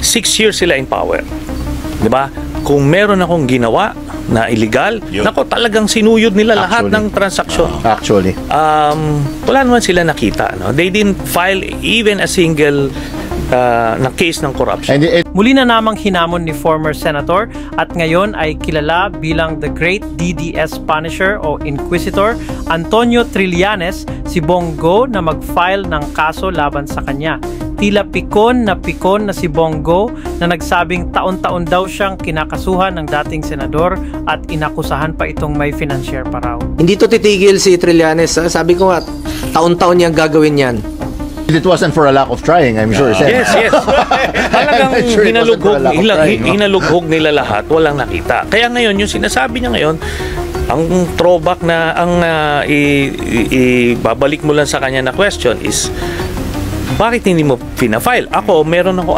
6 years sila in power. Diba? Kung meron akong ginawa na illegal, nako, talagang sinuyod nila lahat ng transaksyon. Actually. Wala naman sila nakita. No? They didn't file even a single na case ng corruption. Muli na namang hinamon ni former senator at ngayon ay kilala bilang the Great DDS Punisher o Inquisitor, Antonio Trillanes, si Bongo na mag-file ng kaso laban sa kanya. Tila pikon na si Bongo na nagsabing taon-taon daw siyang kinakasuhan ng dating senador at inakusahan pa itong may financier pa raw. Hindi to titigil si Trillanes. Sabi ko nga, taon-taon niyang gagawin yan. It wasn't for a lack of trying, I'm sure. Yes. Talagang sure hinalughog nila lahat, walang nakita. Kaya ngayon, yung sinasabi niya ngayon, ang throwback na ibabalik mo lang sa kanya na question is, bakit hindi mo pina-file? Ako, meron ako